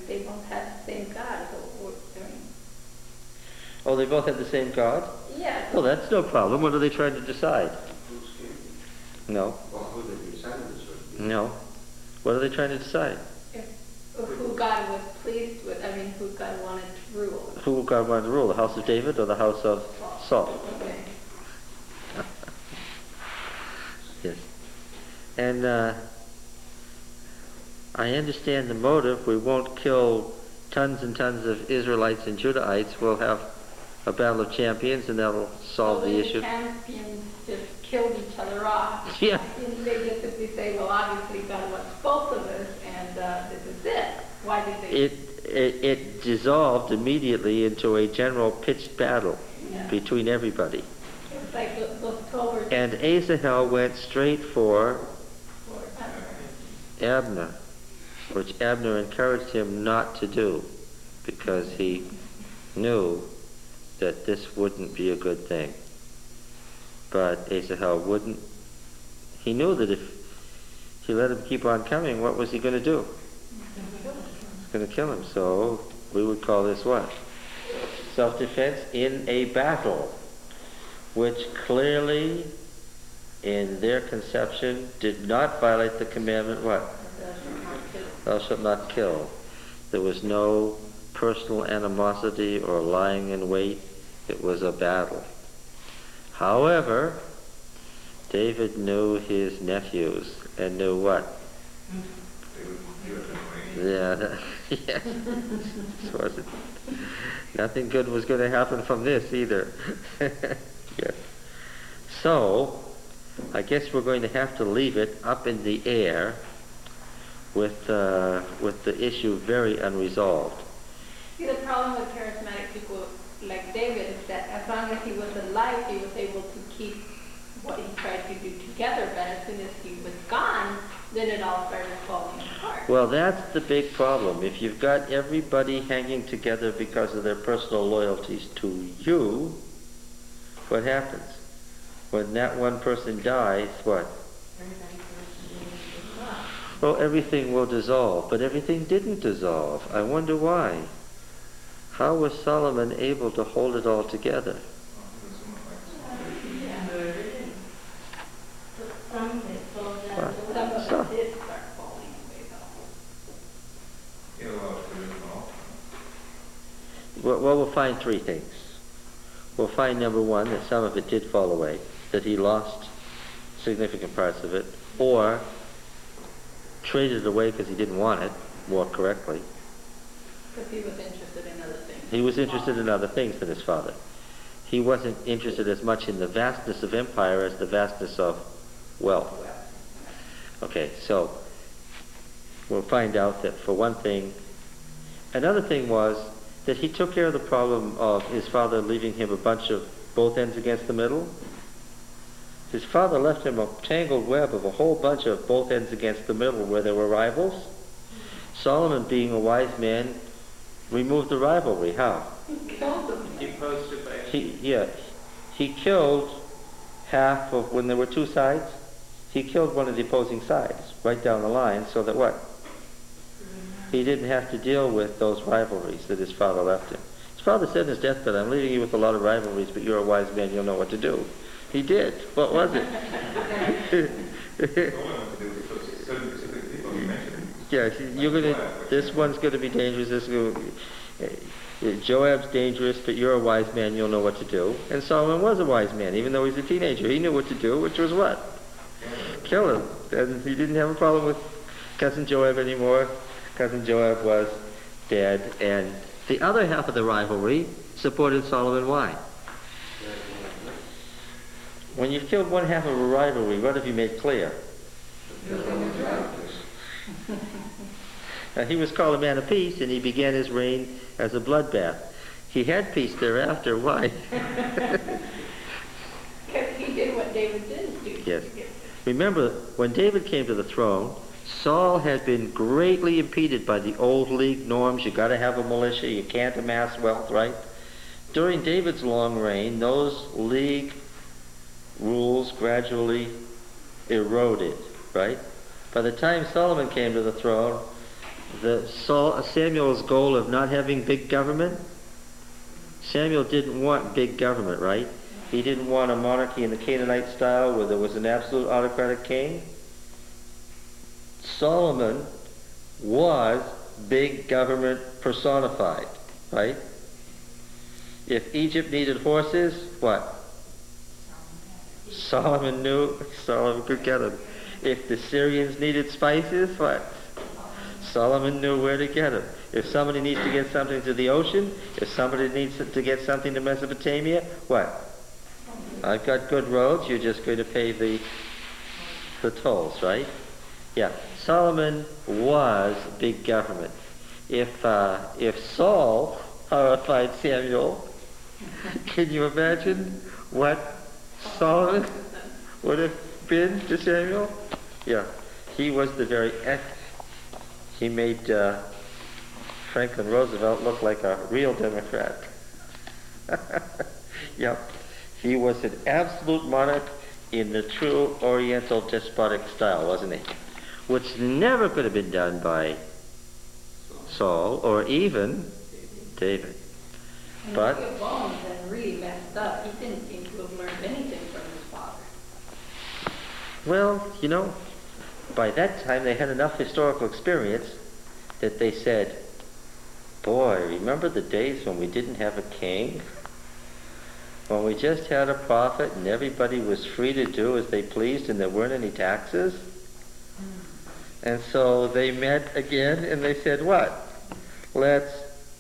they both have the same God, so, Oh, they both have the same God? yeah. Well, that's no problem. What are they trying to decide? Who's king? No. Well, who the descendants would be. No. What are they trying to decide? Who God was pleased with, who God wanted to rule. Who God wanted to rule, the house of David or the house of Saul? Okay. Yes. And I understand the motive. We won't kill tons and tons of Israelites and Judahites. We'll have a battle of champions, and that'll solve the issue. The champions just killed each other off. Yeah. And they just simply say, well, obviously God wants both of us, and this is it. Why did they? It dissolved immediately into a general pitched battle Yeah. between everybody. It was like those 12 were And Asahel went straight for for Abner, which Abner encouraged him not to do, because he knew that this wouldn't be a good thing. But Asahel wouldn't. He knew that if he let him keep on coming, what was he going to do? He was going to kill him. So we would call this what? Self-defense in a battle, which clearly, in their conception, did not violate the commandment what? Thou shalt not kill. There was no personal animosity or lying in wait. It was a battle. However, David knew his nephews and knew what? they would do it that way. Yeah, yes. This wasn't. Nothing good was going to happen from this either. Yes. So, I guess we're going to have to leave it up in the air with the issue very unresolved. See, the problem with charismatic people like David is that as long as he was alive, he was able to keep what he tried to do together, but as soon as he was gone, then it all started falling apart. Well, that's the big problem. If you've got everybody hanging together because of their personal loyalties to you, what happens? When that one person dies, what? Well, everything will dissolve, but everything didn't dissolve. I wonder why. How was Solomon able to hold it all together? Some of them did start falling away, though. You know, to resolve. Well, we'll find three things. we'll find, number one, that some of it did fall away, that he lost significant parts of it, or traded it away because he didn't want it, more correctly. Because he was interested in other things. He was interested in other things than his father. He wasn't interested as much in the vastness of empire as the vastness of wealth. Okay, so we'll find out that for one thing, another thing was that he took care of the problem of his father leaving him a bunch of both ends against the middle. His father left him a tangled web of a whole bunch of both ends against the middle where there were rivals. Solomon, being a wise man, removed the rivalry. How? He killed them. Deposed it by He killed half of, when there were two sides, he killed one of the opposing sides right down the line, so that what? He didn't have to deal with those rivalries that his father left him. His father said in his deathbed, I'm leaving you with a lot of rivalries, but you're a wise man, you'll know what to do. He did. What was it? Yeah, you're gonna. This one's going to be dangerous. Joab's dangerous, but you're a wise man. You'll know what to do. And Solomon was a wise man, even though he's a teenager. He knew what to do, which was what? Kill him. And he didn't have a problem with cousin Joab anymore. Cousin Joab was dead, and the other half of the rivalry supported Solomon. Why? When you've killed one half of a rivalry, what have you made clear? He was called a man of peace, and he began his reign as a bloodbath. He had peace thereafter. Why? Because he did what David didn't do. Yes. Remember, when David came to the throne, Saul had been greatly impeded by the old league norms. You got to have a militia. You can't amass wealth, right? During David's long reign, those league rules gradually eroded, right? By the time Solomon came to the throne, Samuel's goal of not having big government, Samuel didn't want big government, right? He didn't want a monarchy in the Canaanite style where there was an absolute autocratic king. Solomon was big government personified, right? If Egypt needed horses, what? Solomon knew Solomon could get them. If the Syrians needed spices, what? Solomon knew where to get them. If somebody needs to get something to the ocean, if somebody needs to get something to Mesopotamia, what? I've got good roads, you're just going to pay the tolls, right? Yeah, Solomon was big government. If Saul horrified Samuel, can you imagine what Solomon would have been to Samuel? Yeah, he was the very he made Franklin Roosevelt look like a real Democrat. Yeah, he was an absolute monarch in the true Oriental despotic style, wasn't he? Which never could have been done by Saul or even David. And But Rehoboam then really messed up. He didn't seem to have learned anything from his father. well, you know, by that time they had enough historical experience that they said, boy, remember the days when we didn't have a king? When we just had a prophet and everybody was free to do as they pleased and there weren't any taxes? And so they met again and they said, what? Let's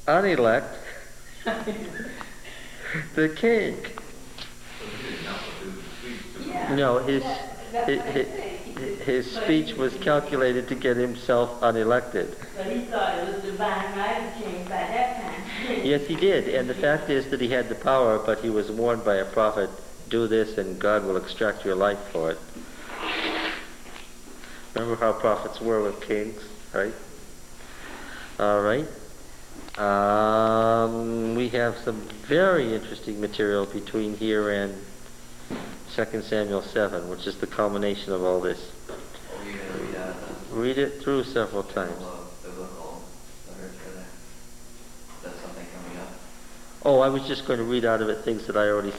unelect the king. Yeah. No, That's what I say. his speech was calculated to get himself unelected. But he thought it was divine right to change by that time. Yes, he did. And the fact is that he had the power, but he was warned by a prophet, do this and God will extract your life for it. Remember how prophets were with kings, right? All right. We have some very interesting material between here and 2 Samuel 7, which is the culmination of all this. Are you going to read out of the Read it through several times. biblical literature there? Is that something coming up? Oh, I was just going to read out of it things that I already